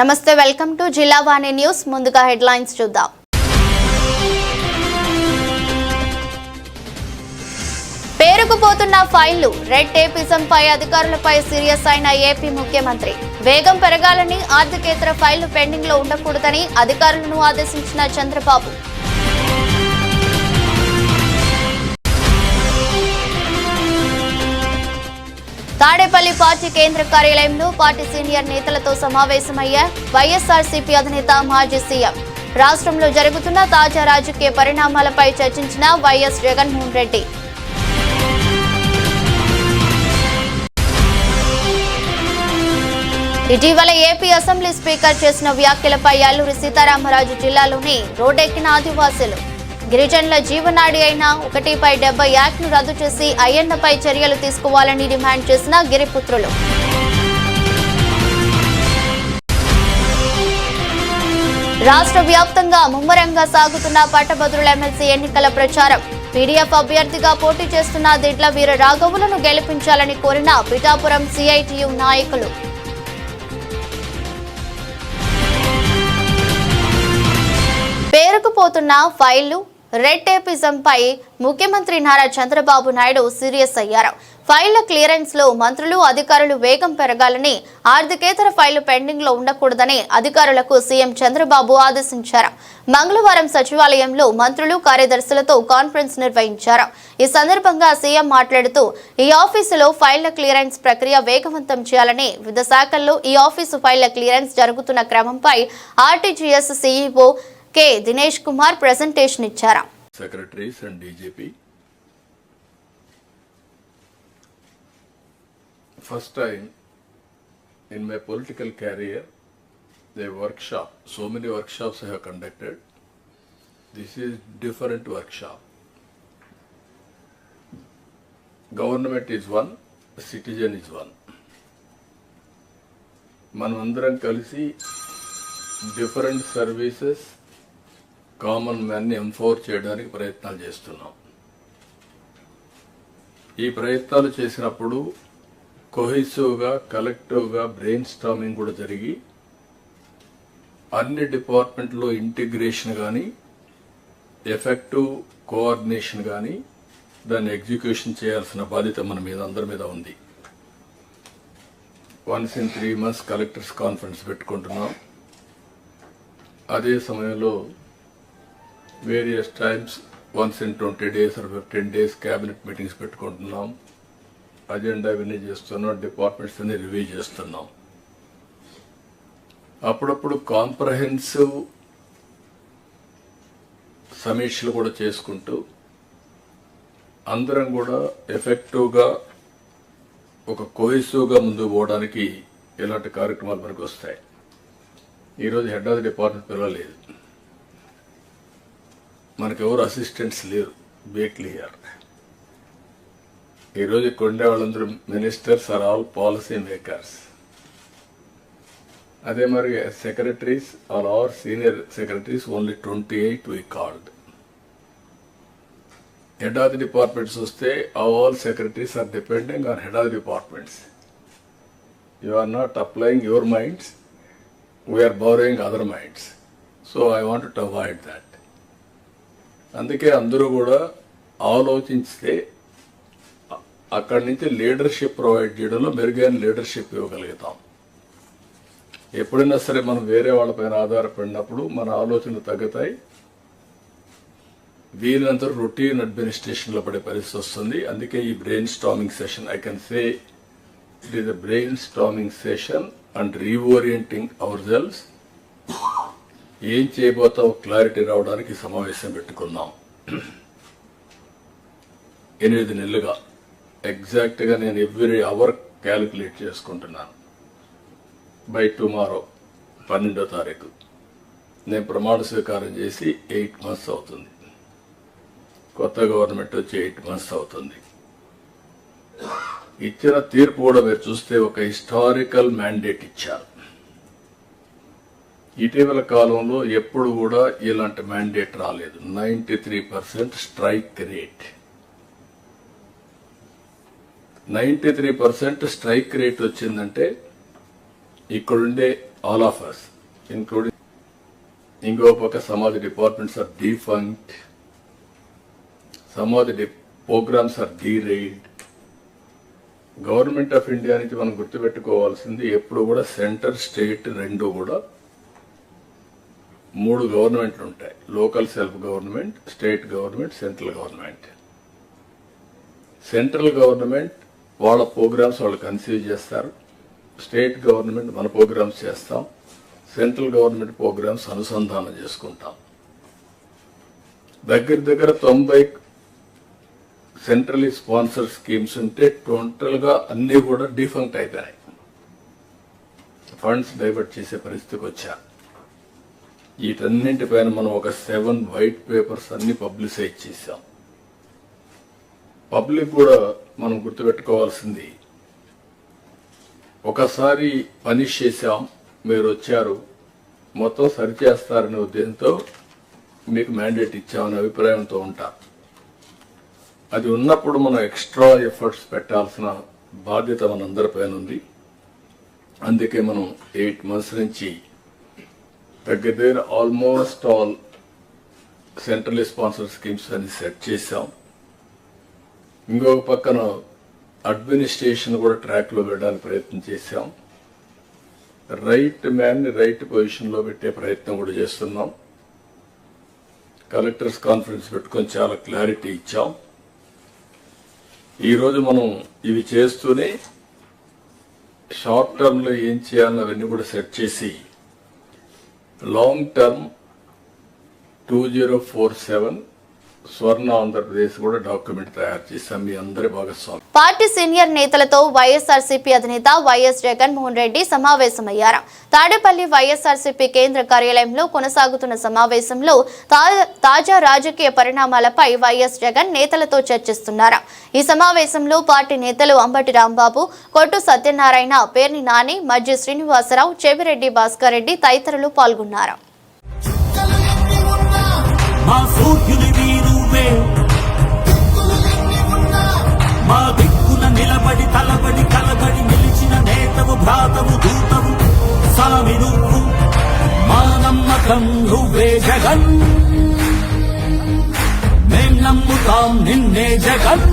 నమస్తే welcome to జిల్లా వాణి news. ముందుగా హెడ్లైన్స్ చూద్దాం. పేరుకుపోతున్న ఫైళ్లు, రెడ్ టేపిజంపై అధికారులపై సీరియస్ అయిన ఏపీ ముఖ్యమంత్రి. వేగం పెరగాలని, ఆర్థికేతర ఫైళ్లు పెండింగ్ లో ఉండకూడదని అధికారులను ఆదేశించిన చంద్రబాబు. తాడేపల్లి పార్టీ కేంద్ర కార్యాలయంలో పార్టీ సీనియర్ నేతలతో సమావేశమయ్యే వైఎస్ఆర్సీపీ అధినేత మాజీ సీఎం. రాష్ట్రంలో జరుగుతున్న తాజా రాజకీయ పరిణామాలపై చర్చించిన వైఎస్ జగన్మోహన్ రెడ్డి. ఇటీవల ఏపీ అసెంబ్లీ స్పీకర్ చేసిన వ్యాఖ్యలపై అల్లూరి సీతారామరాజు జిల్లాలోని రోడ్డెక్కిన ఆదివాసీలు. గిరిజనుల జీవనాడి అయిన 1/70 యాక్ట్ను రద్దు చేసి అయ్యన్నపై చర్యలు తీసుకోవాలని డిమాండ్ చేసిన గిరిపుత్రులు. రాష్ట్ర వ్యాప్తంగా ముమ్మరంగా సాగుతున్న పట్టభద్రుల ఎమ్మెల్సీ ఎన్నికల ప్రచారం. పీడీఎఫ్ అభ్యర్థిగా పోటీ చేస్తున్న దిడ్ల వీర రాఘవులను గెలిపించాలని కోరిన పిఠాపురం సిఐటియు నాయకులు. పేరుకుపోతున్న ఫైళ్లు, రెడ్ టేపిజంపై ముఖ్యమంత్రి నారా చంద్రబాబు నాయుడు సీరియస్ అయ్యారు. ఫైళ్ల క్లియరెన్స్ లో మంత్రులు, అధికారులు వేగం పెరగాలని, ఆర్థికేతర ఫైళ్లు పెండింగ్ లో ఉండకూడదని అధికారులకు సీఎం చంద్రబాబు ఆదేశించారు. మంగళవారం సచివాలయంలో మంత్రులు, కార్యదర్శులతో కాన్ఫరెన్స్ నిర్వహించారు. ఈ సందర్భంగా సీఎం మాట్లాడుతూ, ఈ ఆఫీసులో ఫైళ్ల క్లియరెన్స్ ప్రక్రియ వేగవంతం చేయాలని, వివిధ శాఖల్లో ఈ ఆఫీసు ఫైళ్ల క్లియరెన్స్ జరుగుతున్న క్రమంపై RTGS CEO K Dinesh Kumar presentation ఇచ్చారు. Secretaries and DGP. First time in my political career, the workshop, so many workshops I have conducted. This is different workshop. Government is one, citizen is one. మనమందరం కలిసి different services common మ్యాన్ని ఎంఫోర్ చేయడానికి ప్రయత్నాలు చేస్తున్నాం. ఈ ప్రయత్నాలు చేసినప్పుడు కొహెసివ్గా, కలెక్టివ్గా brain storming కూడా జరిగి అన్ని డిపార్ట్మెంట్లో ఇంటిగ్రేషన్ కానీ, ఎఫెక్టివ్ కోఆర్డినేషన్ కానీ, దాన్ని ఎగ్జిక్యూషన్ చేయాల్సిన బాధ్యత మన మీద అందరి మీద ఉంది. Once in 3 months collectors conference పెట్టుకుంటున్నాం. అదే సమయంలో various times once in 20 days or 15 days cabinet meetings పెట్టుకుంటున్నాం. అజెండా ఇవన్నీ చేస్తున్నాం, డిపార్ట్మెంట్స్ అన్ని రివ్యూ చేస్తున్నాం. అప్పుడప్పుడు కాంప్రహెన్సివ్ సమీక్షలు కూడా చేసుకుంటూ అందరం కూడా ఎఫెక్టివ్గా, ఒక కోహెసివ్గా ముందుకు పోవడానికి ఇలాంటి కార్యక్రమాలు మనకు వస్తాయి. ఈరోజు హెడ్ ఆఫ్ ది డిపార్ట్మెంట్ పిలవలేదు, మనకెవరు అసిస్టెంట్స్ లేరు. Be clear. ఈరోజు ఇక్కడ ఉండే వాళ్ళందరూ ministers are all policy makers. అదే మరి secretaries are are senior secretaries only 28 we called. Head of the departments వస్తే all secretaries are depending on head of the departments. You are not applying your minds, we are borrowing other minds. So I want to avoid that. అందుకే అందరూ కూడా ఆలోచిస్తే అక్కడి నుంచి leadership provide చేయడంలో మెరుగైన leadership ఇవ్వగలుగుతాం. ఎప్పుడైనా సరే మనం వేరే వాళ్ళపైన ఆధారపడినప్పుడు మన ఆలోచనలు తగ్గుతాయి. వీళ్ళంతా రొటీన్ అడ్మినిస్ట్రేషన్లో పడే పరిస్థితి వస్తుంది. అందుకే ఈ brain storming session, I can say it is a brain storming session and reorienting hour cells. ఏం చేయబోతావు క్లారిటీ రావడానికి సమావేశం పెట్టుకున్నాం. 8 నెలలుగా ఎగ్జాక్ట్గా నేను ఎవ్రీ అవర్ క్యాలిక్యులేట్ చేసుకుంటున్నాను. బై టుమారో 12వ తారీఖు నేను ప్రమాణ స్వీకారం చేసి 8 months అవుతుంది. కొత్త గవర్నమెంట్ వచ్చి 8 months అవుతుంది. ఇచ్చిన తీర్పు కూడా మీరు చూస్తే ఒక హిస్టారికల్ మ్యాండేట్ ఇచ్చారు. ఇటీవల కాలంలో ఎప్పుడు కూడా ఇలాంటి మ్యాండేట్ రాలేదు. 93% స్ట్రైక్ రేట్. 93% స్ట్రైక్ రేట్ వచ్చిందంటే ఇక్కడుండే all of us, including ఇంకో పక్క some of the departments are defunct, some of the programs are derailed. Government of India నుంచి మనం గుర్తుపెట్టుకోవాల్సింది ఎప్పుడు కూడా సెంటర్ స్టేట్ రెండు కూడా 3 గవర్నమెంట్లు ఉంటాయి. Local self government, state government, central government. Central government వాళ్ళ ప్రోగ్రామ్స్ వాళ్ళు కన్సీవ్ చేస్తారు, స్టేట్ గవర్నమెంట్ మన ప్రోగ్రామ్స్ చేస్తాం, సెంట్రల్ గవర్నమెంట్ ప్రోగ్రామ్స్ అనుసంధానం చేసుకుంటాం. దగ్గర 90 సెంట్రలీ స్పాన్సర్ స్కీమ్స్ ఉంటే టోటల్గా అన్నీ కూడా డిఫంక్ట్ అయిపోయినాయి. ఫండ్స్ డైవర్ట్ చేసే పరిస్థితికి వచ్చారు. వీటన్నింటిపైన మనం ఒక 7 వైట్ పేపర్స్ అన్ని పబ్లిసైజ్ చేశాం. పబ్లిక్ కూడా మనం గుర్తుపెట్టుకోవాల్సింది, ఒకసారి పనిష్ చేశాం, మీరు వచ్చారు, మొత్తం సరిచేస్తారనే ఉద్దేశంతో మీకు మ్యాండేట్ ఇచ్చామనే అభిప్రాయంతో ఉంటారు. అది ఉన్నప్పుడు మనం ఎక్స్ట్రా ఎఫర్ట్స్ పెట్టాల్సిన బాధ్యత మనందరిపైన ఉంది. అందుకే మనం 8 months నుంచి దగ్గర almost all central sponsor schemes అని సెట్ చేశాం. ఇంకొక పక్కన అడ్మినిస్ట్రేషన్ కూడా ట్రాక్లో పెట్టడానికి ప్రయత్నం చేశాం. రైట్ మ్యాన్ని రైట్ పొజిషన్లో పెట్టే ప్రయత్నం కూడా చేస్తున్నాం. కలెక్టర్స్ కాన్ఫరెన్స్ పెట్టుకొని చాలా క్లారిటీ ఇచ్చాం. ఈరోజు మనం ఇవి చేస్తూనే షార్ట్ టర్మ్లో ఏం చేయాలని అవన్నీ కూడా సెట్ చేసి లాంగ్ టర్మ్ 2047 స్వర్ణ ఆంధ్రప్రదేశ్ కూడా డాక్యుమెంట్ తయారు చేశాం. మీ అందరి భాగస్వామి. పార్టీ సీనియర్ నేతలతో వైఎస్ఆర్సీపీ అధినేత వైఎస్ జగన్మోహన్ రెడ్డి సమావేశమయ్యారు. తాడేపల్లి వైఎస్ఆర్సీపీ కేంద్ర కార్యాలయంలో కొనసాగుతున్న సమావేశంలో తాజా రాజకీయ పరిణామాలపై వైఎస్ జగన్ నేతలతో చర్చిస్తున్నారు. ఈ సమావేశంలో పార్టీ నేతలు అంబటి రాంబాబు, కొట్టు సత్యనారాయణ, పేర్ని నాని, మజ్జి శ్రీనివాసరావు, చెవిరెడ్డి భాస్కర్ రెడ్డి తదితరులు పాల్గొన్నారు. మా సూర్యుని వీరువే, మా దిక్కున నిలబడి తలబడి కలబడి నిలిచిన నేతవు, భ్రాతవు, దూతవు సామి నువ్వు, మా నమ్మకం నువ్వే జగన్, మేం నమ్ముతాం నిన్నే జగన్.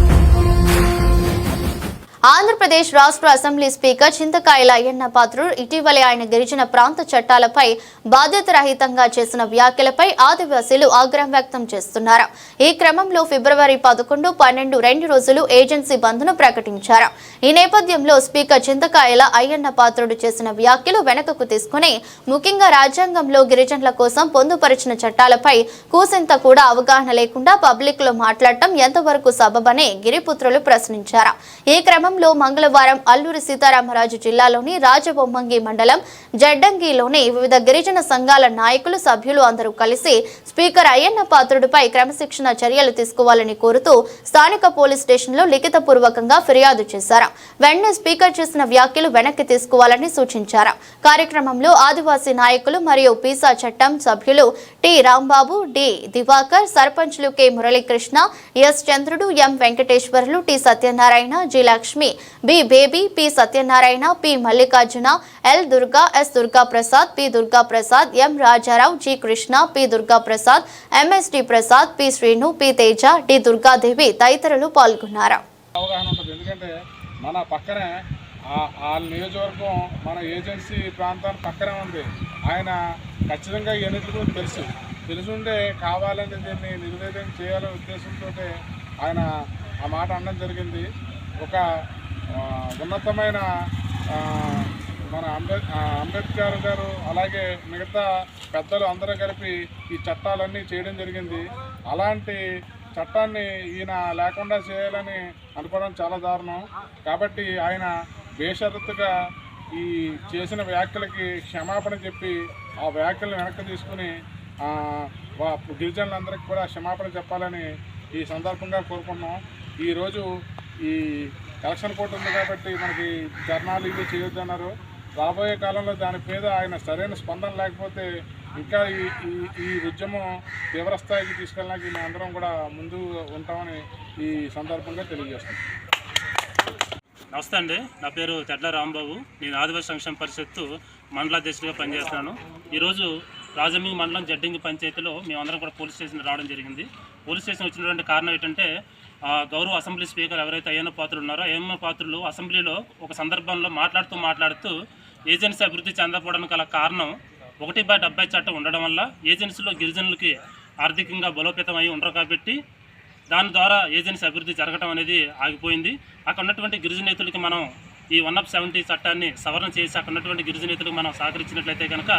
ఆంధ్రప్రదేశ్ రాష్ట్ర అసెంబ్లీ స్పీకర్ చింతకాయల అయ్యన్న పాత్రుడు ఇటీవలే ఆయన గిరిజన ప్రాంత చట్టాలపై బాధ్యతారహితంగా చేసిన వ్యాఖ్యలపై ఆదివాసీలు ఆగ్రహం వ్యక్తం చేస్తున్నారు. ఈ క్రమంలో ఫిబ్రవరి 11, 12 2 రోజులు ఏజెన్సీ బంద్ను ప్రకటించారు. ఈ నేపథ్యంలో స్పీకర్ చింతకాయల అయ్యన్న పాత్రుడు చేసిన వ్యాఖ్యలు వెనకకు తీసుకుని ముఖ్యంగా రాజ్యాంగంలో గిరిజనుల కోసం పొందుపరిచిన చట్టాలపై కూసింత కూడా అవగాహన లేకుండా పబ్లిక్ లో మాట్లాడటం ఎంతవరకు సబబని గిరిపుత్రులు ప్రశ్నించారు. ఈ క్రమంలో మంగళవారం అల్లూరి సీతారామరాజు జిల్లాలోని రాజబొమ్మంగి మండలం జడ్డంగిలోని వివిధ గిరిజన సంఘాల నాయకులు, సభ్యులు అందరూ కలిసి స్పీకర్ అయ్యన్న పాత్రుడిపై క్రమశిక్షణ చర్యలు తీసుకోవాలని కోరుతూ స్థానిక పోలీస్ స్టేషన్లో లిఖితపూర్వకంగా ఫిర్యాదు చేశారు. వెంటనే స్పీకర్ చేసిన వ్యాఖ్యలు వెనక్కి తీసుకోవాలని సూచించారు. కార్యక్రమంలో ఆదివాసీ నాయకులు మరియు పీసా చట్టం సభ్యులు టి రాంబాబు, డి దివాకర్, సర్పంచ్లు K Muralikrishna, S Chandrudu, M Venkateswarlu, T Satyanarayana, G Lakshmi, B Baby, P Satyanarayana, P Mallikarjuna, L Durga, S Durga Prasad, P Durga Prasad, M Rajarao, G Krishna, P Durga Prasad, MSD Prasad, P Srinu, P Teja, D Durgadevi తదితరులు పాల్గొన్నారు. అవగాహన ఉంటుంది. ఎందుకంటే మన పక్కనే ఆ నియోజకవర్గం మన ఏజెన్సీ ప్రాంతానికి పక్కనే ఉంది. ఆయన ఖచ్చితంగా ఎన్నికల గురించి తెలుసుంటే కావాలని దీన్ని నిర్వేదన చేయాలనే ఉద్దేశంతో ఆయన ఆ మాట అనడం జరిగింది. ఒక ఉన్నతమైన మన అంబేద్కర్ గారు అలాగే మిగతా పెద్దలు అందరూ కలిపి ఈ చట్టాలన్నీ చేయడం జరిగింది. అలాంటి చట్టాన్ని ఈయన లేకుండా చేయాలని అనుకోవడం చాలా దారుణం. కాబట్టి ఆయన బేషరతుగా ఈ చేసిన వ్యాఖ్యలకి క్షమాపణ చెప్పి ఆ వ్యాఖ్యలను వెనక్కి తీసుకుని గిరిజనులందరికీ కూడా క్షమాపణ చెప్పాలని ఈ సందర్భంగా కోరుకున్నాం. ఈరోజు ఈ ఎలక్షన్ కోడ్ ఉంది కాబట్టి మనకి ధర్నాలు ఇవి చేయొద్దన్నారు. రాబోయే కాలంలో దాని మీద ఆయన సరైన స్పందన లేకపోతే ఇంకా ఈ ఉద్యమం తీవ్రస్థాయికి తీసుకెళ్ళడానికి మేము అందరం కూడా ముందు ఉంటామని ఈ సందర్భంగా తెలియజేస్తున్నాం. నమస్తే అండి, నా పేరు తెడ్ల రాంబాబు. నేను ఆదివాసీ సంక్షేమ పరిషత్తు మండలాధ్యక్షుడిగా పనిచేస్తున్నాను. ఈరోజు రాజమింగి మండలం జడ్డింగి పంచాయతీలో మేమందరం కూడా పోలీస్ స్టేషన్ రావడం జరిగింది. పోలీస్ స్టేషన్ వచ్చినటువంటి కారణం ఏంటంటే గౌరవ అసెంబ్లీ స్పీకర్ ఎవరైతే అయ్యన్న పాత్రులు ఉన్నారో అయ్యన్న పాత్రులు అసెంబ్లీలో ఒక సందర్భంలో మాట్లాడుతూ ఏజెన్సీ అభివృద్ధి చెందకపోవడానికి గల కారణం 1/70 చట్టం ఉండడం వల్ల ఏజెన్సీలో గిరిజనులకి ఆర్థికంగా బలోపేతం అయి ఉండరు కాబట్టి దాని ద్వారా ఏజెన్సీ అభివృద్ధి జరగడం అనేది ఆగిపోయింది. అక్కడ ఉన్నటువంటి గిరిజనేతులకి మనం ఈ 1/70 చట్టాన్ని సవరణ చేసి అక్కడ ఉన్నటువంటి గిరిజనేతులకు మనం సహకరించినట్లయితే కనుక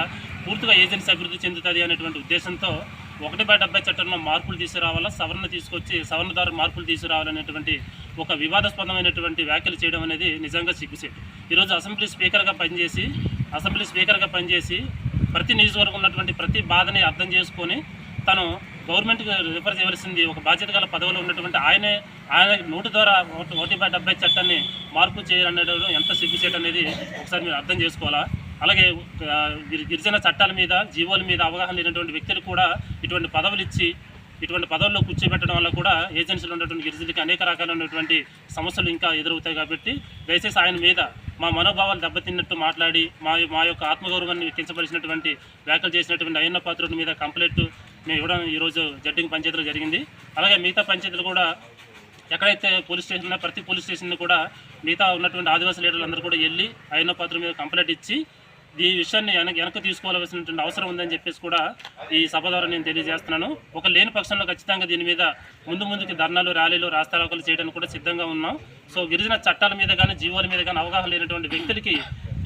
పూర్తిగా ఏజెన్సీ అభివృద్ధి చెందుతుంది అనేటువంటి ఉద్దేశంతో 1/70 చట్టంలో మార్పులు తీసుకురావాలా, సవరణ తీసుకొచ్చి సవరణ ద్వారా మార్పులు తీసుకురావాలనేటువంటి ఒక వివాదాస్పదమైనటువంటి వ్యాఖ్యలు చేయడం అనేది నిజంగా సిగ్గుసేటు. ఈరోజు అసెంబ్లీ స్పీకర్గా పనిచేసి ప్రతి నియోజకవర్గం ఉన్నటువంటి ప్రతి బాధని అర్థం చేసుకొని తను గవర్నమెంట్కి రిఫర్ చేయవలసింది ఒక బాధ్యత గల పదవిలో ఉన్నటువంటి ఆయన నోటి ద్వారా 1/70 చట్టాన్ని మార్పు చేయాలనేది ఎంత సిగ్గుచేటు అనేది ఒకసారి మీరు అర్థం చేసుకోవాలా. అలాగే గిరిజన చట్టాల మీద జీవోల మీద అవగాహన లేనటువంటి వ్యక్తులు కూడా ఇటువంటి పదవులు ఇచ్చి ఇటువంటి పదవుల్లో కూర్చోబెట్టడం వల్ల కూడా ఏజెన్సీలో ఉన్నటువంటి గిరిజనులకి అనేక రకాలైనటువంటి సమస్యలు ఇంకా ఎదురవుతాయి. కాబట్టి దయచేసి ఆయన మీద మా మనోభావాలు దెబ్బతిన్నట్టు మాట్లాడి మా యొక్క ఆత్మగౌరవాన్ని కించపరిచినటువంటి వ్యాఖ్యలు చేసినటువంటి అయ్యన్న పాత్రుడి మీద కంప్లైంట్ మేము ఇవ్వడం ఈరోజు జడ్డింగ్ పంచాయతీలో జరిగింది. అలాగే మిగతా పంచాయతీలు కూడా ఎక్కడైతే పోలీస్ స్టేషన్ ఉన్నా ప్రతి పోలీస్ స్టేషన్ కూడా మిగతా ఉన్నటువంటి ఆదివాసీ లీడర్లు అందరూ కూడా వెళ్ళి అయ్యన్న పాత్రుడి మీద కంప్లైంట్ ఇచ్చి ఈ విషయాన్ని వెనక్కి తీసుకోవాల్సినటువంటి అవసరం ఉందని చెప్పేసి కూడా ఈ సభ ద్వారా నేను తెలియజేస్తున్నాను. ఒక లేని పక్షంలో ఖచ్చితంగా దీని మీద ముందుకి ధర్నాలు, ర్యాలీలు, రాస్తారోకలు చేయడానికి కూడా సిద్ధంగా ఉన్నాం. సో గిరిజన చట్టాల మీద కానీ జీవోల మీద కానీ అవగాహన లేనటువంటి వ్యక్తులకి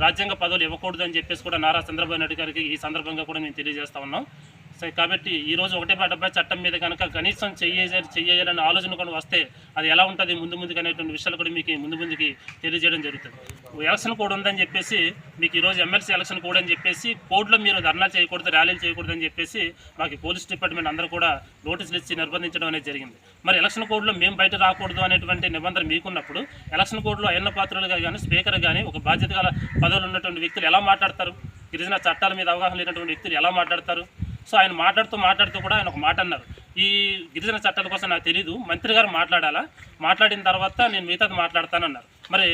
రాజ్యాంగ పదవులు ఇవ్వకూడదని చెప్పేసి కూడా నారా చంద్రబాబు నాయుడు గారికి ఈ సందర్భంగా కూడా మేము తెలియజేస్తా ఉన్నాం. సో కాబట్టి ఈరోజు 1/70 చట్టం మీద కనుక కనీసం చెయ్యాలనే ఆలోచన కూడా వస్తే అది ఎలా ఉంటుంది ముందుకు అనేటువంటి విషయాలు కూడా మీకు ముందుకి తెలియజేయడం జరుగుతుంది. ఎలక్షన్ కోడ్ ఉందని చెప్పేసి మీకు ఈరోజు ఎమ్మెల్సీ ఎలక్షన్ కోడ్ అని చెప్పేసి కోడ్లో మీరు ధర్నాలు చేయకూడదు, ర్యాలీలు చేయకూడదని చెప్పేసి మాకు పోలీస్ డిపార్ట్మెంట్ అందరూ కూడా నోటీసులు ఇచ్చి నిర్బంధించడం అనేది జరిగింది. మరి ఎలక్షన్ కోడ్లో మేము బయట రాకూడదు అనేటువంటి నిబంధన మీకున్నప్పుడు ఎలక్షన్ కోడ్లో అయ్యన్న పాత్రులుగా కానీ స్పీకర్ కానీ ఒక బాధ్యత గల పదవులు ఉన్నటువంటి వ్యక్తులు ఎలా మాట్లాడతారు? గిరిజన చట్టాల మీద అవగాహన లేనటువంటి వ్యక్తులు ఎలా మాట్లాడతారు? సో ఆయన మాట్లాడుతూ కూడా ఆయన ఒక మాట అన్నారు, ఈ గిరిజన చట్టాల కోసం నాకు తెలీదు, మంత్రి గారు మాట్లాడాలా, మాట్లాడిన తర్వాత నేను మిగతాది మాట్లాడతానన్నారు. మరి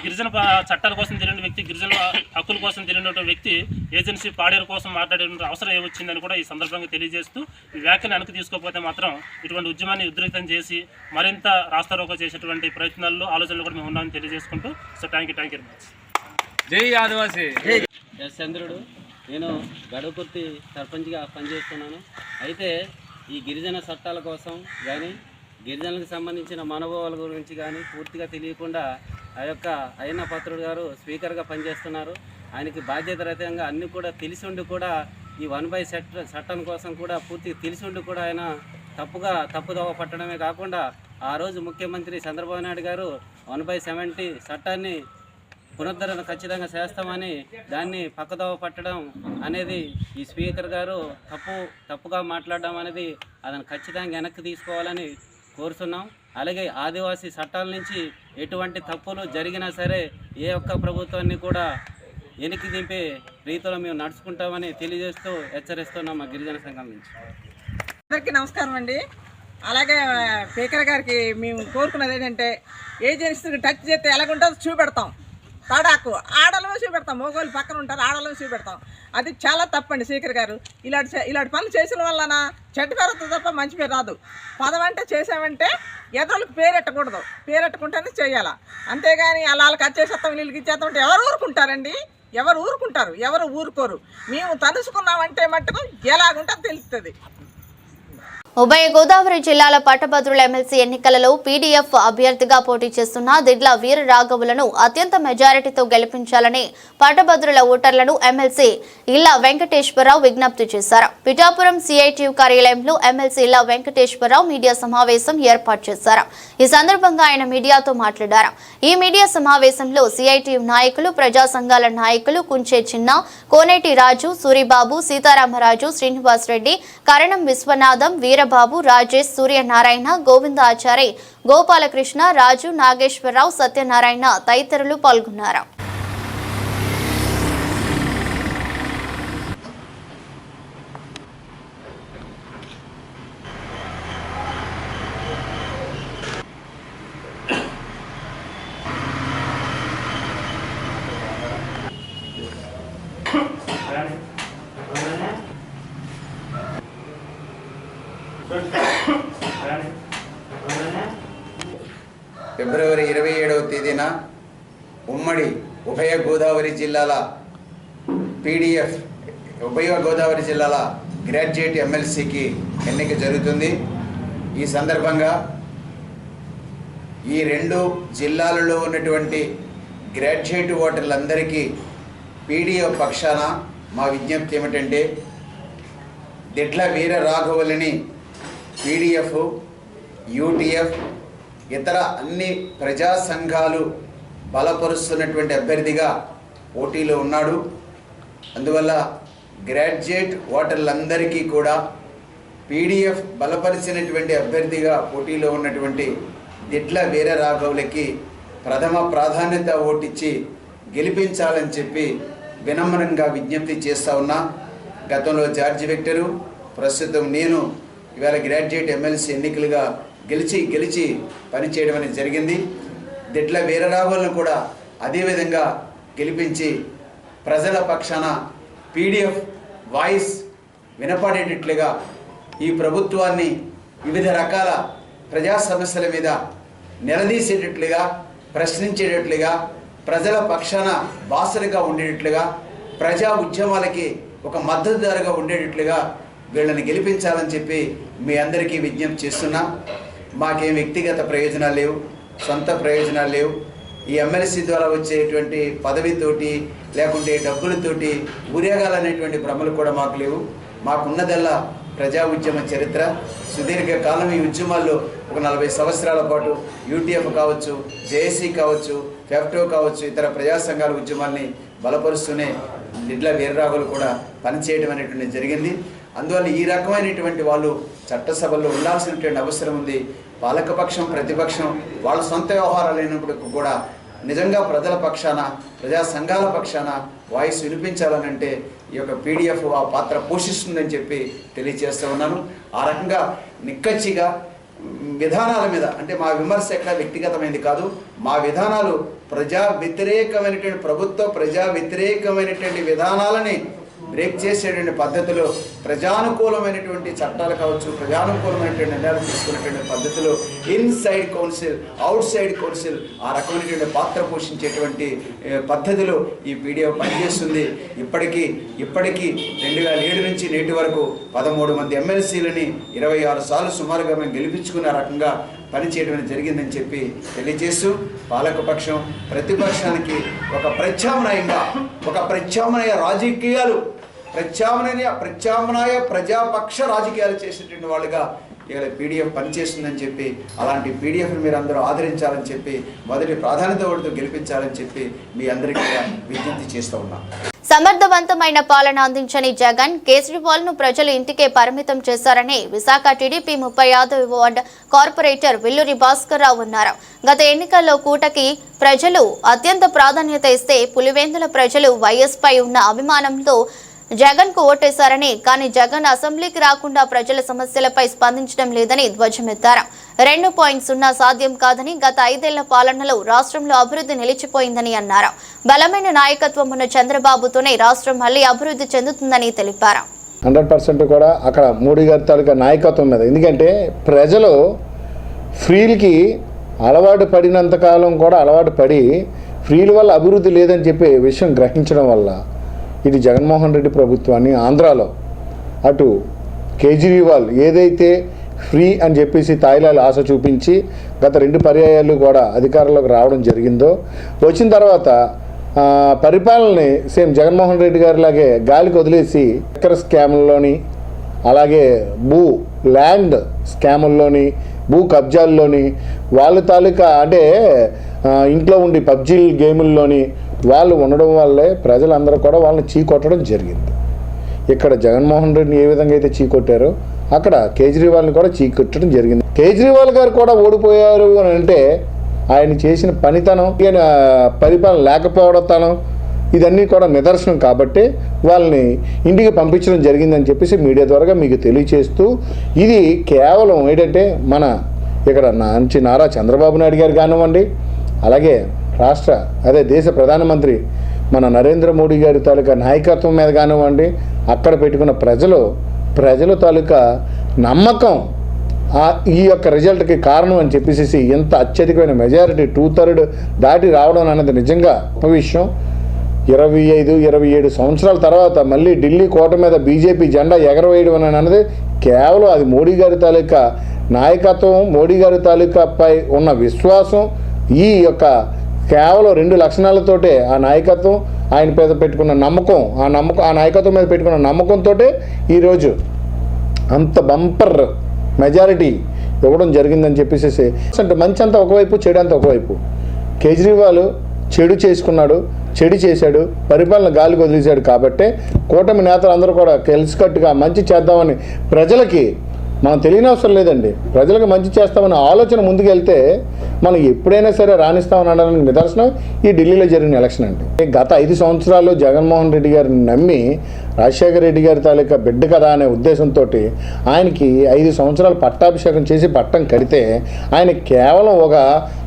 గిరిజన చట్టాల కోసం తెలియని వ్యక్తి, గిరిజన హక్కుల కోసం తెలియనటువంటి వ్యక్తి ఏజెన్సీ పాడేరు కోసం మాట్లాడే అవసరం ఏమొచ్చిందని కూడా ఈ సందర్భంగా తెలియజేస్తూ ఈ వ్యాఖ్యను వెనక్కి తీసుకోకపోతే మాత్రం ఇటువంటి ఉద్యమాన్ని ఉధృతం చేసి మరింత రాస్తారోకో చేసేటువంటి ప్రయత్నాల్లో ఆలోచనలు కూడా మేము ఉన్నామని తెలియజేసుకుంటూ so thank you very much. జై ఆదివాసీ. ఎస్ చంద్రుడు. నేను గడకుర్తి సర్పంచ్గా పనిచేస్తున్నాను. అయితే ఈ గిరిజన చట్టాల కోసం కానీ గిరిజనులకు సంబంధించిన మనోభావాల గురించి కానీ పూర్తిగా తెలియకుండా ఆ యొక్క అయ్యన్న పాత్రుడు గారు స్పీకర్గా పనిచేస్తున్నారు. ఆయనకి బాధ్యతారహితంగా అన్నీ కూడా తెలిసి ఉండి కూడా ఈ 1/70 చట్టం కోసం కూడా పూర్తిగా తెలిసి ఉండి కూడా ఆయన తప్పుదోవ పట్టడమే కాకుండా ఆ రోజు ముఖ్యమంత్రి చంద్రబాబు నాయుడు గారు 1/70 చట్టాన్ని పునరుద్ధరణ ఖచ్చితంగా చేస్తామని దాన్ని పక్కదోవ పట్టడం అనేది ఈ స్పీకర్ గారు తప్పుగా మాట్లాడడం అనేది అతను ఖచ్చితంగా వెనక్కి తీసుకోవాలని కోరుతున్నాం. అలాగే ఆదివాసీ చట్టాల నుంచి ఎటువంటి తప్పులు జరిగినా సరే ఏ ఒక్క ప్రభుత్వాన్ని కూడా వెనక్కి దింపే రీతిలో మేము నడుచుకుంటామని తెలియజేస్తూ హెచ్చరిస్తున్నాం మా గిరిజన సంఘం నుంచి. అందరికీ నమస్కారం అండి. అలాగే స్పీకర్ గారికి మేము కోరుకున్నది ఏంటంటే ఏజెన్సీకి టచ్ చేస్తే ఎలాగుంటుందో చూపెడతాం. తడాకు ఆడలను చూపెడతాం, మగవాళ్ళు పక్కన ఉంటారు, ఆడలను చూపెడతాం. అది చాలా తప్పండి. స్పీకర్ గారు ఇలాంటి పనులు చేసిన వలన చెడ్డ పేరు వస్తుంది తప్ప మంచి పేరు రాదు. పదవంటే చేసామంటే ఎదురులకు పేరెట్టకూడదు, పేరెట్టకుంటేనే చేయాలా. అంతేగాని వాళ్ళకి వచ్చేసేస్తాం వీళ్ళకి ఇచ్చేస్తాం అంటే ఎవరు ఊరుకుంటారండి? ఎవరు ఊరుకుంటారు? ఎవరు ఊరుకోరు. మేము తలుసుకున్నామంటే మట్టుకు ఎలాగుంటే తెలుస్తుంది. ఉభయ గోదావరి జిల్లాల పట్టభద్రుల ఎమ్మెల్సీ ఎన్నికలలో పీడీఎఫ్ అభ్యర్థిగా పోటీ చేస్తున్న దిడ్ల వీర రాఘవులను అత్యంత మెజారిటీతో గెలిపించాలని పట్టభద్రుల ఓటర్లను ఎమ్మెల్సీ ఇల్లా వెంకటేశ్వరరావు విజ్ఞప్తి చేశారు. పిఠాపురం సిఐటియు కార్యాలయంలో ఎమ్మెల్సీ ఇల్లా వెంకటేశ్వరరావు మీడియా సమావేశం ఏర్పాటు చేశారు. ఈ సందర్భంగా ఆయన మీడియాతో మాట్లాడారు. ఈ మీడియా సమావేశంలో సిఐటియు నాయకులు, ప్రజా సంఘాల నాయకులు కుంచే చిన్న, కోనేటి రాజు, సూరిబాబు, సీతారామరాజు, శ్రీనివాస్ రెడ్డి, కరణం విశ్వనాథం, వీరబాబు, రాజేష్, సూర్యనారాయణ, గోవిందాచారి, గోపాలకృష్ణ, రాజు, నాగేశ్వరరావు, సత్యనారాయణ తదితరులు పాల్గొన్నారు. ఫిబ్రవరి 27వ తేదీన ఉమ్మడి ఉభయ గోదావరి జిల్లాల గ్రాడ్యుయేట్ ఎమ్మెల్సీకి ఎన్నిక జరుగుతుంది. ఈ సందర్భంగా ఈ 2 జిల్లాలలో ఉన్నటువంటి గ్రాడ్యుయేట్ ఓటర్లందరికీ పీడీఎఫ్ పక్షాన మా విజ్ఞప్తి ఏమిటంటే, దిట్ల వీర రాఘవులని పీడీఎఫ్, యూటీఎఫ్, ఇతర అన్ని ప్రజా సంఘాలు బలపరుస్తున్నటువంటి అభ్యర్థిగా పోటీలో ఉన్నాడు. అందువల్ల గ్రాడ్యుయేట్ ఓటర్లందరికీ కూడా పీడీఎఫ్ బలపరిచినటువంటి అభ్యర్థిగా పోటీలో ఉన్నటువంటి దిట్ల వీర రాఘవులకి ప్రథమ ప్రాధాన్యత ఓటిచ్చి గెలిపించాలని చెప్పి వినమ్రంగా విజ్ఞప్తి చేస్తూ ఉన్నా. గతంలో జార్జి విక్టరు, ప్రస్తుతం నేను ఇవాళ గ్రాడ్యుయేట్ ఎమ్మెల్సీ ఎన్నికలుగా గెలిచి పనిచేయడం అనేది జరిగింది. దిట్ల వీరరాఘవులను కూడా అదేవిధంగా గెలిపించి ప్రజల పక్షాన పీడీఎఫ్ వాయిస్ వినపడేటట్లుగా ఈ ప్రభుత్వాన్ని వివిధ రకాల ప్రజా సమస్యల మీద నిలదీసేటట్లుగా, ప్రశ్నించేటట్లుగా, ప్రజల పక్షాన బాసలుగా ఉండేటట్లుగా, ప్రజా ఉద్యమాలకి ఒక మద్దతుదారుగా ఉండేటట్లుగా వీళ్ళని గెలిపించాలని చెప్పి మీ అందరికీ విజ్ఞప్తి చేస్తున్నా. మాకేం వ్యక్తిగత ప్రయోజనాలు లేవు, సొంత ప్రయోజనాలు లేవు. ఈ ఎమ్మెల్సీ ద్వారా వచ్చేటువంటి పదవితోటి లేకుంటే డబ్బులతోటి ఊరేగాలనేటువంటి భ్రమలు కూడా మాకు లేవు. మాకున్నదల్లా ప్రజా ఉద్యమ చరిత్ర. సుదీర్ఘకాలం ఈ ఉద్యమాల్లో ఒక 40 సంవత్సరాల పాటు యూటీఎఫ్ కావచ్చు, జేఏసీ కావచ్చు, ఫెఫ్టో కావచ్చు, ఇతర ప్రజా సంఘాల ఉద్యమాల్ని బలపరుస్తూనే దిట్ల వీరరాఘవులు కూడా పనిచేయడం అనేటువంటి జరిగింది. అందువల్ల ఈ రకమైనటువంటి వాళ్ళు చట్టసభల్లో ఉండాల్సినటువంటి అవసరం ఉంది. పాలకపక్షం, ప్రతిపక్షం వాళ్ళ సొంత వ్యవహారాలు అయినప్పటికీ కూడా నిజంగా ప్రజల పక్షాన, ప్రజా సంఘాల పక్షాన వాయిస్ వినిపించాలనంటే ఈ యొక్క పీడీఎఫ్ ఆ పాత్ర పోషిస్తుందని చెప్పి తెలియజేస్తూ ఉన్నాను. ఆ రకంగా నిక్కచ్చిగా విధానాల మీద, అంటే మా విమర్శ ఎక్కడ వ్యక్తిగతమైనది కాదు, మా విధానాలు ప్రజా వ్యతిరేకమైనటువంటి ప్రభుత్వ ప్రజా వ్యతిరేకమైనటువంటి విధానాలని బ్రేక్ చేసేటువంటి పద్ధతిలో ప్రజానుకూలమైనటువంటి చట్టాలు కావచ్చు, ప్రజానుకూలమైనటువంటి నిర్ణయాలు తీసుకునేటువంటి పద్ధతిలో inside council, out side council ఆ రకమైనటువంటి పాత్ర పోషించేటువంటి పద్ధతిలో ఈ పీడీఎఫ్ పనిచేస్తుంది. ఇప్పటికీ 2007 నుంచి నేటి వరకు 13 మంది ఎమ్మెల్సీలని 26 సార్లు సుమారుగా మేము గెలిపించుకునే రకంగా పనిచేయడం జరిగిందని చెప్పి తెలియజేస్తూ, పాలకపక్షం ప్రతిపక్షానికి ఒక ప్రత్యామ్నాయ రాజకీయాలు, ప్రత్యామ్నాయ ప్రజాపక్ష రాజకీయాలు చేసేటువంటి వాళ్ళుగా ఇవాళ పీడీఎఫ్ పనిచేస్తుందని చెప్పి, అలాంటి పీడీఎఫ్ని మీరు అందరూ ఆదరించాలని చెప్పి, మొదటి ప్రాధాన్యత ఓటుతో గెలిపించాలని చెప్పి మీ అందరికీ విజ్ఞప్తి చేస్తూ ఉన్నాం. సమర్థవంతమైన పాలన అందించని జగన్, కేజ్రీవాల్ ను ప్రజలు ఇంటికే పరిమితం చేశారని విశాఖ టీడీపీ 35వ వార్డు కార్పొరేటర్ విల్లూరి భాస్కర్ రావు అన్నారు. గత ఎన్నికల్లో కూటకి ప్రజలు అత్యంత ప్రాధాన్యత ఇస్తే పులివెందుల ప్రజలు వైఎస్ పై ఉన్న అభిమానంతో జగన్ కు ఓటేశారని, కానీ జగన్ అసెంబ్లీకి రాకుండా ప్రజల సమస్యలపై స్పందించడం లేదని ధ్వజమెత్తారు. 2.0 సాధ్యం కాదని, గత 5 ఏళ్ల పాలనలో రాష్ట్రంలో అభివృద్ధి నిలిచిపోయిందని అన్నారు. బలమైన నాయకత్వం ఉన్న చంద్రబాబుతోనే రాష్ట్రం మళ్లీ అభివృద్ధి చెందుతుందని తెలిపారు. 100% కూడా అక్కడ మోడీ గారి తాలూకా నాయకత్వం మీద, ఎందుకంటే ప్రజలు ఫ్రీలకి అలవాటు పడినంతకాలం కూడా అలవాటు పడి ఫ్రీల వల్ల అభివృద్ధి లేదని చెప్పే విషయం గ్రహించడం వల్ల ఇది జగన్మోహన్ రెడ్డి ప్రభుత్వాన్ని ఆంధ్రాలో అటు కేజ్రీవాల్ ఏదైతే ఫ్రీ అని చెప్పేసి తాయిలాలు ఆశ చూపించి గత 2 పర్యాయాలు కూడా అధికారంలోకి రావడం జరిగిందో, వచ్చిన తర్వాత పరిపాలనని సేమ్ జగన్మోహన్ రెడ్డి గారిలాగే గాలికి వదిలేసి ఎక్కర స్కామ్లోని, అలాగే ల్యాండ్ స్కాముల్లోని, భూ కబ్జాల్లోని, వాళ్ళ తాలూకా అంటే ఇంట్లో ఉండి పబ్జీ గేముల్లోని వాళ్ళు ఉండడం వల్లే ప్రజలందరూ కూడా వాళ్ళని చీకొట్టడం జరిగింది. ఇక్కడ జగన్మోహన్ రెడ్డిని ఏ విధంగా అయితే చీకొట్టారో అక్కడ కేజ్రీవాల్ని కూడా చీకొట్టడం జరిగింది. కేజ్రీవాల్ గారు కూడా ఓడిపోయారు అని అంటే ఆయన చేసిన పనితనం, పరిపాలన లేకపోవడం, ఇదన్నీ కూడా నిదర్శనం. కాబట్టి వాళ్ళని ఇంటికి పంపించడం జరిగిందని చెప్పేసి మీడియా ద్వారా మీకు తెలియచేస్తూ, ఇది కేవలం ఏంటంటే మన ఇక్కడ నారా చంద్రబాబు నాయుడు గారు కానివ్వండి, అలాగే దేశ ప్రధానమంత్రి మన నరేంద్ర మోడీ గారి తాలూకా నాయకత్వం మీద కానివ్వండి, అక్కడ పెట్టుకున్న ప్రజల తాలూకా నమ్మకం, ఈ యొక్క రిజల్ట్కి కారణం అని చెప్పేసి ఎంత అత్యధికమైన మెజారిటీ 2/3 దాటి రావడం అనేది నిజంగా గొప్ప విషయం. 25-27 సంవత్సరాల తర్వాత మళ్ళీ ఢిల్లీ కోట మీద బీజేపీ జెండా ఎగరవేయడం అన్నది కేవలం అది మోడీ గారి తాలూకా నాయకత్వం, మోడీ గారి తాలూకాపై ఉన్న విశ్వాసం, ఈ యొక్క కేవలం 2 లక్షణాలతోటే ఆ నాయకత్వం, ఆయన మీద పెట్టుకున్న నమ్మకం, ఆ నాయకత్వం మీద పెట్టుకున్న నమ్మకంతో ఈరోజు అంత బంపర్ మెజారిటీ ఇవ్వడం జరిగిందని చెప్పేసి అంటే మంచి అంతా ఒకవైపు, చెడు అంతా ఒకవైపు. కేజ్రీవాల్ చెడు చేసుకున్నాడు, చెడు చేశాడు, పరిపాలన గాలికి వదిలేశాడు. కాబట్టే కూటమి నేతలు అందరూ కూడా కలిసికట్టుగా మంచి చేద్దామని ప్రజలకి మనం తెలియని అవసరం లేదండి, ప్రజలకు మంచి చేస్తామని ఆలోచన ముందుకెళ్తే మనం ఎప్పుడైనా సరే రాణిస్తామని అనడానికి నిదర్శనం ఈ ఢిల్లీలో జరిగిన ఎలక్షన్ అండి. గత 5 సంవత్సరాలు జగన్మోహన్ రెడ్డి గారిని నమ్మి రాజశేఖర రెడ్డి గారి తాలూకా బిడ్డ కదా అనే ఉద్దేశంతో ఆయనకి 5 సంవత్సరాలు పట్టాభిషేకం చేసి పట్టం కడితే ఆయన కేవలం ఒక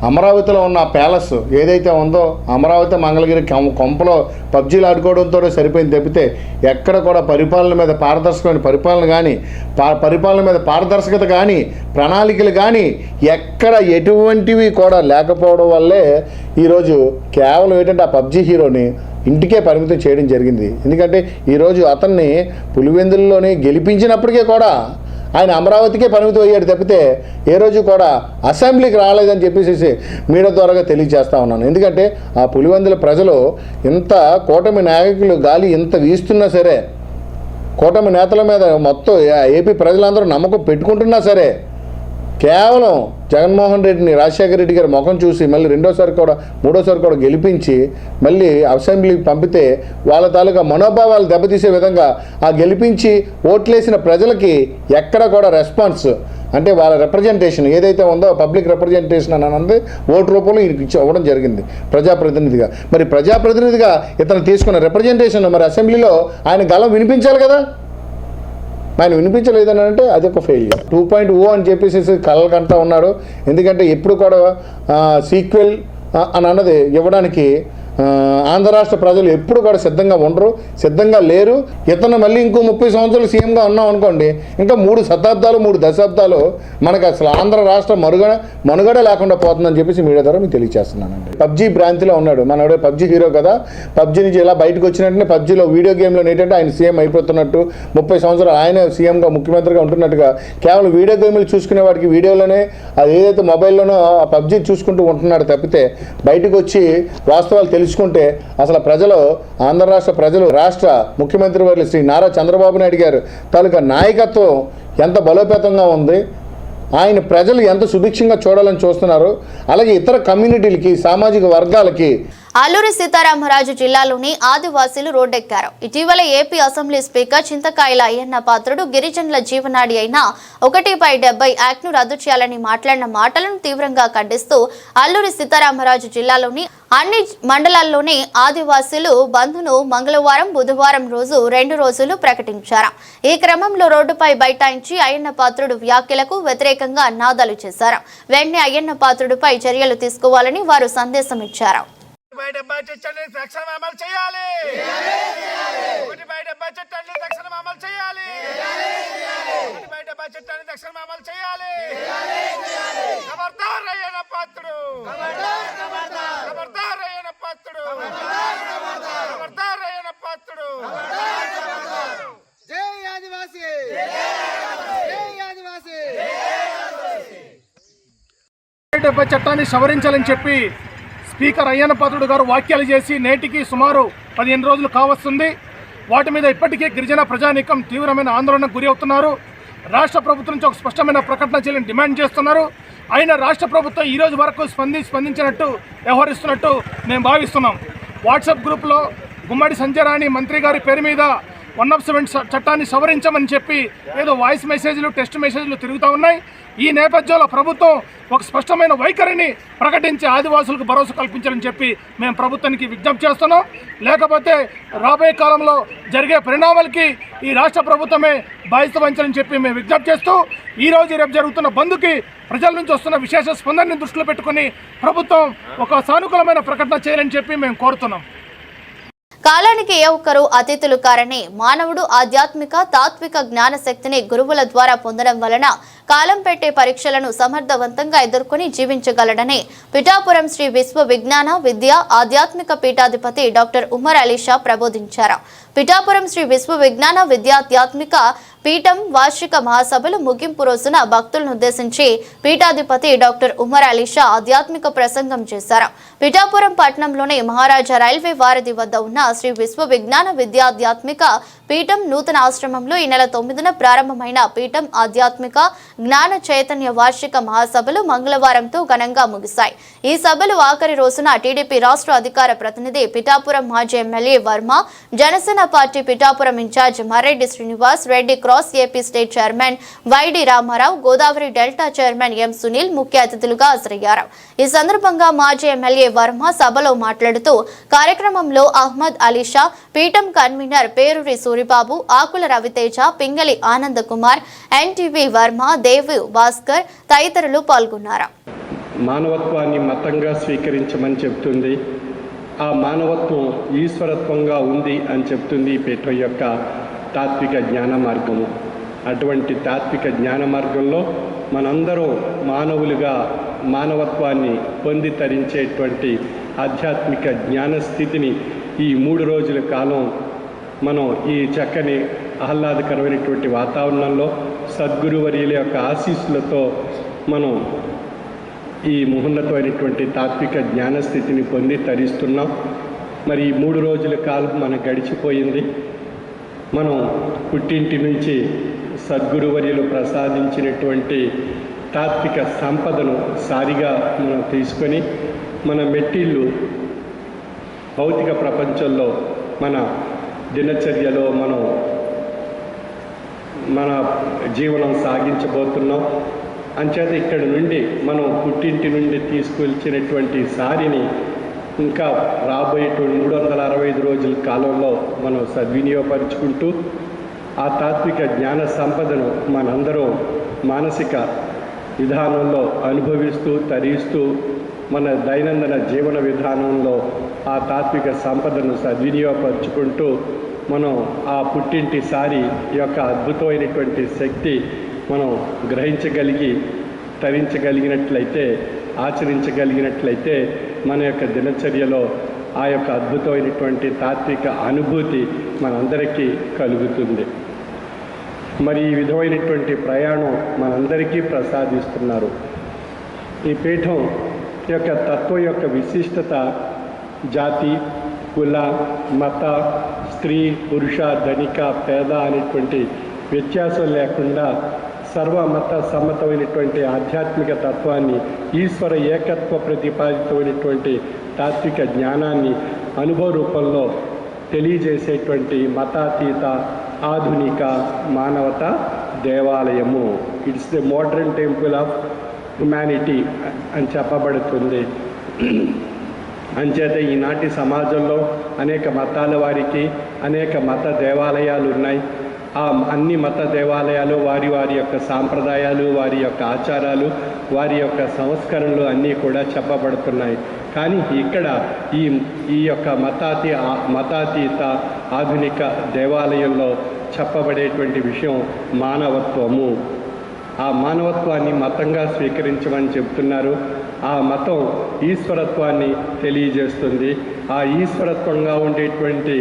అమరావతిలో ఉన్న ప్యాలెస్ ఏదైతే ఉందో అమరావతి మంగళగిరి కొంపలో పబ్జీలు ఆడుకోవడంతో సరిపోయింది తప్పితే ఎక్కడ కూడా పరిపాలన మీద పారదర్శకమైన పరిపాలన కానీ పరిపాలన మీద పారదర్శకత కానీ ప్రణాళికలు కానీ ఎక్కడ ఎటువంటివి కూడా లేకపోవడం వల్లే ఈరోజు కేవలం ఏంటంటే ఆ పబ్జీ హీరోని ఇంటికే పరిమితం చేయడం జరిగింది. ఎందుకంటే ఈరోజు అతన్ని పులివెందుల్లోనే గెలిపించినప్పటికీ కూడా ఆయన అమరావతికే పరిమితం అయ్యాడు తప్పితే ఏ రోజు కూడా అసెంబ్లీకి రాలేదని చెప్పేసి మీడియా ద్వారాగా తెలియజేస్తా ఉన్నాను. ఎందుకంటే ఆ పులివెందుల ప్రజలు ఇంత కూటమి నాయకులు గాలి ఇంత వీస్తున్నా సరే, కూటమి నేతల మీద మొత్తం ఏపీ ప్రజలందరూ నమ్మకం పెట్టుకుంటున్నా సరే కేవలం జగన్మోహన్ రెడ్డిని రాజశేఖర రెడ్డి గారి ముఖం చూసి మళ్ళీ 2వ కూడా గెలిపించి మళ్ళీ అసెంబ్లీకి పంపితే వాళ్ళ తాలూకా మనోభావాలు దెబ్బతీసే విధంగా ఆ గెలిపించి ఓట్లేసిన ప్రజలకి ఎక్కడ కూడా రెస్పాన్స్ అంటే వాళ్ళ రిప్రజెంటేషన్ ఏదైతే ఉందో పబ్లిక్ రిప్రజెంటేషన్ అని అన్నది ఓటు రూపంలో ఈయనకి ఇవ్వడం జరిగింది ప్రజాప్రతినిధిగా. మరి ప్రజాప్రతినిధిగా ఇతను తీసుకున్న రిప్రజెంటేషన్ మరి అసెంబ్లీలో ఆయన గలం వినిపించాలి కదా, ఆయన వినిపించలేదని అంటే అది ఒక ఫెయిల్యూర్. 2.0 అని చెప్పేసి కలకంటా ఉన్నాడు. ఎందుకంటే ఎప్పుడు కూడా సీక్వెల్ అని అన్నది ఇవ్వడానికి ఆంధ్ర రాష్ట్ర ప్రజలు ఎప్పుడు కూడా సిద్ధంగా ఉండరు, సిద్ధంగా లేరు. ఇతను మళ్ళీ ఇంకో 30 సంవత్సరాలు సీఎంగా ఉన్నాం అనుకోండి, ఇంకా 3 శతాబ్దాలు 3 దశాబ్దాలు మనకు అసలు ఆంధ్ర రాష్ట్ర మనుగడ లేకుండా పోతుందని చెప్పేసి మీడియా ద్వారా మీకు తెలియజేస్తున్నానండి. పబ్జీ భ్రాంతిలో ఉన్నాడు మనోడే, పబ్జీ హీరో కదా, పబ్జీ నుంచి ఇలా బయటకు వచ్చినట్టునే పబ్జీలో వీడియో గేమ్లో ఏంటంటే ఆయన సీఎం అయిపోతున్నట్టు 30 సంవత్సరాలు ఆయన సీఎంగా ముఖ్యమంత్రిగా ఉంటున్నట్టుగా కేవలం వీడియో గేమ్లు చూసుకునే వాడికి వీడియోలోనే అది ఏదైతే మొబైల్లోనో ఆ పబ్జీ చూసుకుంటూ ఉంటున్నాడు తప్పితే బయటకు వచ్చి వాస్తవాలు తెలుసుకుంటే అసలు ప్రజలు ఆంధ్ర రాష్ట్ర ప్రజలు రాష్ట్ర ముఖ్యమంత్రి వర్యులు శ్రీ నారా చంద్రబాబు నాయుడు గారు తాలూకా నాయకత్వం ఎంత బలోపేతంగా ఉంది, ఆయన ప్రజలు ఎంత సుభిక్షంగా చూడాలని చూస్తున్నారు, అలాగే ఇతర కమ్యూనిటీలకి సామాజిక వర్గాలకి. అల్లూరి సీతారామరాజు జిల్లాలోని ఆదివాసీలు రోడ్డెక్కారు. ఇటీవల ఏపీ అసెంబ్లీ స్పీకర్ చింతకాయల అయ్యన్న పాత్రుడు గిరిజనుల జీవనాడి అయిన 1/70 యాక్ట్ను రద్దు చేయాలని మాట్లాడిన మాటలను తీవ్రంగా ఖండిస్తూ అల్లూరి సీతారామరాజు జిల్లాలోని అన్ని మండలాల్లోని ఆదివాసీలు బంద్ను మంగళవారం, బుధవారం రోజు 2 రోజులు ప్రకటించారు. ఈ క్రమంలో రోడ్డుపై బైఠాయించి అయ్యన్న పాత్రుడు వ్యాఖ్యలకు వ్యతిరేకంగా నినాదాలు చేశారు. వెంటనే అయ్యన్న పాత్రుడిపై చర్యలు తీసుకోవాలని వారు సందేశం ఇచ్చారు. 1/70 చట్టాన్ని తక్షణం అమలు చేయాలి. 1/70 చట్టాన్ని తక్షణం అమలు చేయాలి. 1/70 చట్టాన్ని తక్షణం అమలు చేయాలి. ఖబర్దార్ అయ్యన్న పాత్రుడు, ఖబర్దార్ అయ్యన్న పాత్రుడు, ఖబర్దార్ అయ్యన్న పాత్రుడు. జై ఆదివాసీ, జై ఆదివాసీ. 1/70 చట్టాన్ని సవరించాలని చెప్పి స్పీకర్ అయ్యన్న పాత్రుడు గారు వ్యాఖ్యలు చేసి నేటికి సుమారు 15 రోజులు కావస్తుంది. వాటి మీద ఇప్పటికీ గిరిజన ప్రజానీకం తీవ్రమైన ఆందోళనకు గురి అవుతున్నారు. రాష్ట్ర ప్రభుత్వం నుంచి ఒక స్పష్టమైన ప్రకటన చేయాలని డిమాండ్ చేస్తున్నారు. అయినా రాష్ట్ర ప్రభుత్వం ఈ రోజు వరకు స్పందించినట్టు వ్యవహరిస్తున్నట్టు మేము భావిస్తున్నాం. వాట్సాప్ గ్రూప్లో గుమ్మడి సంజయరాణి మంత్రి గారి పేరు మీద 1/70 చట్టాన్ని సవరించమని చెప్పి ఏదో వాయిస్ మెసేజ్లు, టెక్స్ట్ మెసేజ్లు తిరుగుతూ ఉన్నాయి. ఈ నేపథ్యంలో ప్రభుత్వం ఒక స్పష్టమైన వైఖరిని ప్రకటించి ఆదివాసులకు భరోసా కల్పించాలని చెప్పి మేము ప్రభుత్వానికి విజ్ఞప్తి చేస్తున్నాం. లేకపోతే రాబోయే కాలంలో జరిగే పరిణామాలకి ఈ రాష్ట్ర ప్రభుత్వమే బాధ్యత వహించాలని చెప్పి మేము విజ్ఞప్తి చేస్తూ ఈరోజు రేపు జరుగుతున్న బంద్కి ప్రజల నుంచి వస్తున్న విశేష స్పందనని దృష్టిలో పెట్టుకుని ప్రభుత్వం ఒక సానుకూలమైన ప్రకటన చేయాలని చెప్పి మేము కోరుతున్నాం. కాలానికి ఏ ఒక్కరు అతిథులు కారని మానవుడు ఆధ్యాత్మిక తాత్విక జ్ఞాన శక్తిని గురువుల ద్వారా పొందడం వలన కాలం పెట్టే పరీక్షలను సమర్థవంతంగా ఎదుర్కొని జీవించగలడని పిఠాపురం శ్రీ విశ్వ విజ్ఞాన విద్య ఆధ్యాత్మిక పీఠాధిపతి డాక్టర్ ఉమర్ అలీ షా ప్రబోధించారు. పిఠాపురం శ్రీ విశ్వ విజ్ఞాన విద్యాధ్యాత్మిక పీఠం వార్షిక మహాసభలు ముగింపు రోజున భక్తులను ఉద్దేశించి పీఠాధిపతి డాక్టర్ ఉమర్ అలీ షా ఆధ్యాత్మిక ప్రసంగం చేశారు. పిఠాపురం పట్టణంలోని మహారాజా రైల్వే వారధి వద్ద ఉన్న శ్రీ విశ్వ విజ్ఞాన విద్యాధ్యాత్మిక పీఠం నూతన ఆశ్రమంలో ఈ నెల 9న ప్రారంభమైన పీఠం ఆధ్యాత్మిక జ్ఞాన చైతన్య వార్షిక మహాసభలు మంగళవారంతో ఘనంగా ముగిశాయి. ఈ సభలు ఆఖరి రోజున టీడీపీ రాష్ట్ర అధికార ప్రతినిధి పిఠాపురం మాజీ MLA Varma, Janasena party Pithapuram incharge Marreddy Srinivas Reddy, cross AP state chairman YD Ramarao, Godavari delta chairman M Sunil ముఖ్య అతిథులుగా హాజరయ్యారు. ఈ సందర్భంగా మాజీ ఎమ్మెల్యే వర్మ సభలో మాట్లాడుతూ కార్యక్రమంలో అహ్మద్ అలీ షా, పీఠం కన్వీనర్ పేరూరి సూరిబాబు, ఆకుల రవితేజ, పింగళి ఆనంద్ కుమార్, ఎన్టీవీ వర్మ, దేవు భాస్కర్ తదితరులు పాల్గొన్నారు. మానవత్వాన్ని మతంగా స్వీకరించమని చెప్తుంది. ఆ మానవత్వం ఈశ్వరత్వంగా ఉంది అని చెప్తుంది ఈ పీఠం యొక్క తాత్విక జ్ఞాన మార్గము. అటువంటి తాత్విక జ్ఞాన మార్గంలో మనందరం మానవులుగా మానవత్వాన్ని పొంది తరించేటువంటి ఆధ్యాత్మిక జ్ఞాన స్థితిని ఈ 3 రోజుల కాలం మనం ఈ చక్కని ఆహ్లాదకరమైనటువంటి వాతావరణంలో సద్గురువర్యుల యొక్క ఆశీస్సులతో మనం ఈ మహోన్నతమైనటువంటి తాత్విక జ్ఞానస్థితిని పొంది తరిస్తున్నాం. మరి ఈ 3 రోజుల కాలం మనకు గడిచిపోయింది. మనం పుట్టింటి నుంచి సద్గురువర్యులు ప్రసాదించినటువంటి తాత్విక సంపదను సారిగా మనం తీసుకొని మన మెట్టిళ్ళు భౌతిక ప్రపంచంలో మన దినచర్యలో మన జీవనం సాగించబోతున్నాం. అంచేత ఇక్కడ నుండి మనం పుట్టింటి నుండి తీసుకొచ్చినటువంటి సారిని ఇంకా రాబోయే 365 రోజుల కాలంలో మనం సద్వినియోగపరుచుకుంటూ ఆ తాత్విక జ్ఞాన సంపదను మనందరం మానసిక విధానంలో అనుభవిస్తూ తరిస్తూ మన దైనందిన జీవన విధానంలో ఆ తాత్విక సంపదను సద్వినియోగపరుచుకుంటూ మనం ఆ పుట్టింటి సారి యొక్క అద్భుతమైనటువంటి శక్తి మనం గ్రహించగలిగి తరించగలిగినట్లయితే, ఆచరించగలిగినట్లయితే మన యొక్క దినచర్యలో ఆ యొక్క అద్భుతమైనటువంటి తాత్విక అనుభూతి మనందరికీ కలుగుతుంది. మరి ఈ విధమైనటువంటి ప్రయాణం మనందరికీ ప్రసాదిస్తున్నారు. ఈ పీఠం యొక్క తత్వం యొక్క విశిష్టత జాతి, కుల, మత, స్త్రీ, పురుష, ధనిక, పేద అనేటువంటి వ్యత్యాసం లేకుండా సర్వమత సమ్మతమైనటువంటి ఆధ్యాత్మిక తత్వాన్ని, ఈశ్వర ఏకత్వ ప్రతిపాదితమైనటువంటి తాత్విక జ్ఞానాన్ని అనుభవ రూపంలో తెలియజేసేటువంటి మతాతీత ఆధునిక మానవత దేవాలయము. It's the modern temple of humanity అని చెప్పబడుతుంది. అంచేత ఈనాటి సమాజంలో అనేక మతాల వారికి అనేక మత దేవాలయాలు ఉన్నాయి. ఆ అన్ని మత దేవాలయాలు వారి వారి యొక్క సాంప్రదాయాలు, వారి యొక్క ఆచారాలు, వారి యొక్క సంస్కరణలు అన్నీ కూడా చెప్పబడుతున్నాయి. కానీ ఇక్కడ ఈ యొక్క మతాతీత ఆధునిక దేవాలయంలో చెప్పబడేటువంటి విషయం మానవత్వము. ఆ మానవత్వాన్ని మతంగా స్వీకరించమని చెప్తున్నారు. ఆ మతం ఈశ్వరత్వాన్ని తెలియజేస్తుంది. ఆ ఈశ్వరత్వంగా ఉండేటువంటి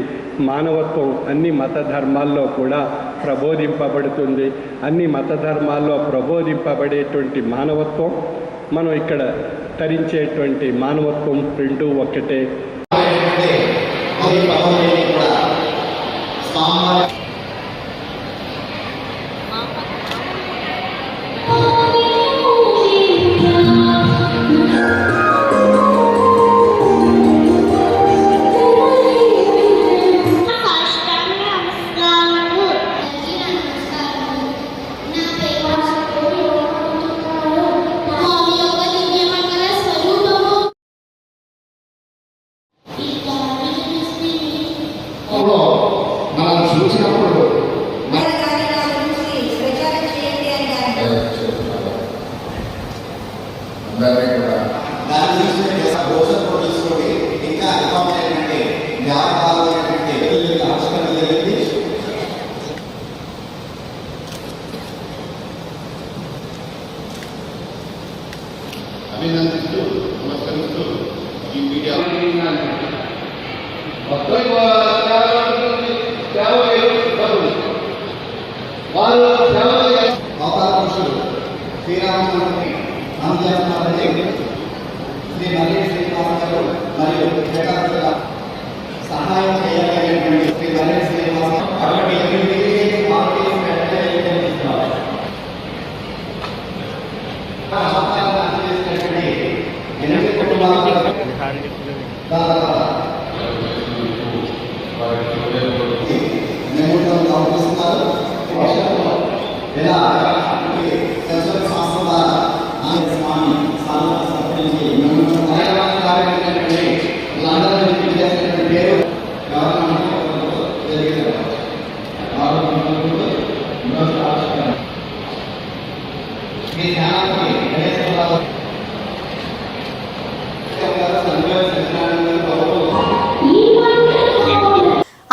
మానవత్వం అన్ని మత ధర్మాల్లో కూడా ప్రబోధింపబడుతుంది. అన్ని మత ధర్మాల్లో ప్రబోధింపబడేటువంటి మానవత్వం మనం ఇక్కడ తరించేటువంటి మానవత్వం రెండూ ఒక్కటే. మనం చూసిన శ్రీరామచంద్రుని నామజపనాలని శ్రీ నల్లి శ్రీనివాస గారు మరియు సహాయం చేయగలిగినటువంటి శ్రీ నల్లి శ్రీనివాస అటువంటి 8 కుటుంబాలకు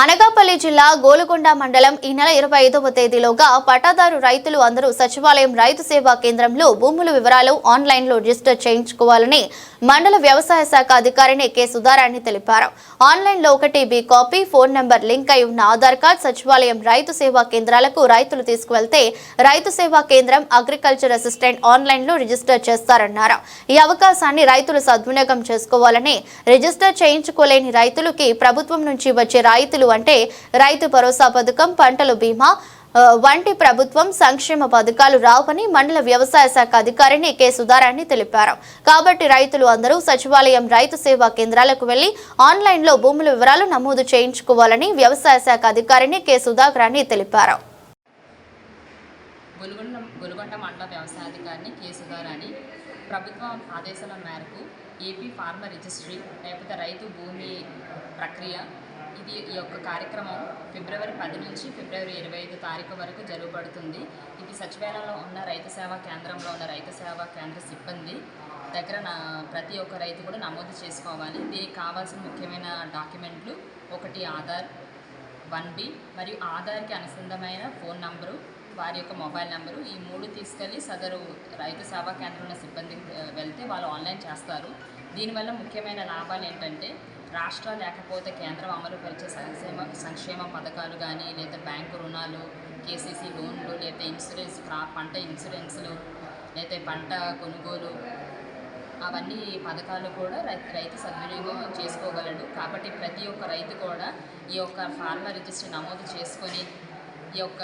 అనకాపల్లి జిల్లా గోలుకొండ మండలం ఈ నెల 25వ తేదీలోగా పట్టాదారు రైతులు అందరూ సచివాలయం రైతు సేవా కేంద్రంలో భూముల వివరాలు ఆన్లైన్లో రిజిస్టర్ చేయించుకోవాలని మండల వ్యవసాయ శాఖ అధికారిని కె సుధారాణి తెలిపారు. ఆన్లైన్లో 1B copy phone number link అయి ఉన్న ఆధార్ కార్డ్ సచివాలయం రైతు సేవా కేంద్రాలకు రైతులు తీసుకువెళ్తే రైతు సేవా కేంద్రం అగ్రికల్చర్ అసిస్టెంట్ ఆన్లైన్లో రిజిస్టర్ చేస్తారన్నారు. ఈ అవకాశాన్ని రైతులు సద్వినియోగం చేసుకోవాలని, రిజిస్టర్ చేయించుకోలేని రైతులకి ప్రభుత్వం నుంచి వచ్చే రాయితీలు అంటే రైతు భరోసా పథకం, పంటల బీమా వంటి ప్రభుత్వం సంక్షేమ పథకాలు రావని మండల వ్యవసాయ శాఖ అధికారిని కె సుధారాణి తెలిపారు. కాబట్టి రైతులు అందరూ సచివాలయం రైతు సేవా కేంద్రాలకు వెళ్లి ఆన్లైన్లో భూముల వివరాలు నమోదు చేయించుకోవాలని వ్యవసాయ శాఖ అధికారిని కె సుధారాణి తెలిపారు. గొలుగొండ మండల వ్యవసాయాధికారిని కె సుధారాణి ప్రభుత్వం ఆదేశాల మేరకు ఏపీ ఫార్మర్ రిజిస్ట్రీ లేకపోతే రైతు భూమి ప్రక్రియ ఈ యొక్క కార్యక్రమం ఫిబ్రవరి 10 నుంచి ఫిబ్రవరి 25 తారీఖు వరకు జరగబడుతుంది. ఇది సచివాలయంలో ఉన్న రైతు సేవా కేంద్రంలో ఉన్న రైతు సేవా కేంద్ర సిబ్బంది దగ్గర ప్రతి ఒక్క రైతు కూడా నమోదు చేసుకోవాలి. దీనికి కావాల్సిన ముఖ్యమైన డాక్యుమెంట్లు 1 ఆధార్, 1B మరియు ఆధార్కి అనుసంధమైన ఫోన్ నంబరు, వారి యొక్క మొబైల్ నెంబరు, ఈ 3 తీసుకెళ్ళి సదరు రైతు సేవా కేంద్రంలో సిబ్బందికి వెళ్తే వాళ్ళు ఆన్లైన్ చేస్తారు. దీనివల్ల ముఖ్యమైన లాభాలు ఏంటంటే రాష్ట్ర లేకపోతే కేంద్రం అమలు పరిచే సంక్షేమ పథకాలు కానీ, లేదా బ్యాంకు రుణాలు, కేసీసీ లోన్లు, లేదా ఇన్సూరెన్స్, పంట ఇన్సూరెన్సులు, లేదా పంట కొనుగోలు, అవన్నీ పథకాలు కూడా రైతు సద్వినియోగం చేసుకోగలడు. కాబట్టి ప్రతి ఒక్క రైతు కూడా ఈ యొక్క ఫార్మర్ రిజిస్ట్రీ నమోదు చేసుకొని ఈ యొక్క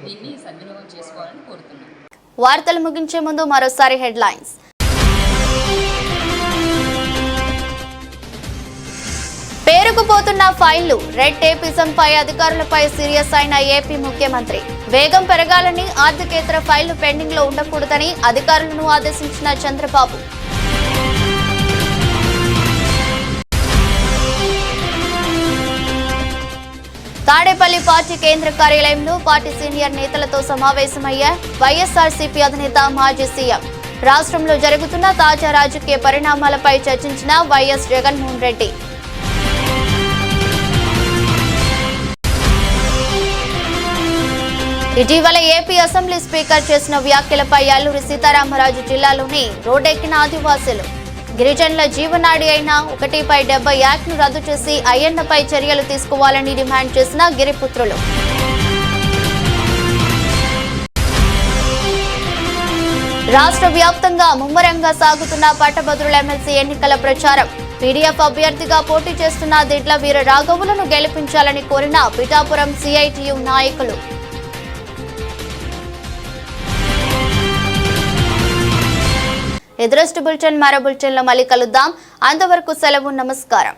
దీన్ని సద్వినియోగం చేసుకోవాలని కోరుతున్నాను. వార్తలు ముగించే ముందు మరోసారి హెడ్లైన్స్. పేరుకుపోతున్న ఫైళ్లు, రెడ్ టేపిజంపై అధికారులపై సీరియస్ అయిన ఏపీ ముఖ్యమంత్రి. వేగం పెరగాలని, ఆర్థికేతర ఫైళ్లు పెండింగ్ లో ఉండకూడదని అధికారులను ఆదేశించిన చంద్రబాబు. తాడేపల్లి పార్టీ కేంద్ర కార్యాలయంలో పార్టీ సీనియర్ నేతలతో సమావేశమయ్యే వైఎస్ఆర్సీపీ అధినేత మాజీ సీఎం. రాష్ట్రంలో జరుగుతున్న తాజా రాజకీయ పరిణామాలపై చర్చించిన వైఎస్ జగన్మోహన్ రెడ్డి. ఇటీవల ఏపీ అసెంబ్లీ స్పీకర్ చేసిన వ్యాఖ్యలపై అల్లూరి సీతారామరాజు జిల్లాలోని రోడ్డెక్కిన ఆదివాసీలు. గిరిజనుల జీవనాడి అయిన 1/70 యాక్ట్ను రద్దు చేసి అయ్యన్నపై చర్యలు తీసుకోవాలని డిమాండ్ చేసిన గిరిపుత్రులు. రాష్ట్ర వ్యాప్తంగా ముమ్మరంగా సాగుతున్న పట్టభద్రుల ఎమ్మెల్సీ ఎన్నికల ప్రచారం. పీడీఎఫ్ అభ్యర్థిగా పోటీ చేస్తున్న దిడ్ల వీర రాఘవులను గెలిపించాలని కోరిన పిఠాపురం సిఐటియు నాయకులు. ఎదురస్ట్ బులెటిన్ మరో బులెటిన్లో మళ్ళీ కలుద్దాం. అంతవరకు సెలవు, నమస్కారం.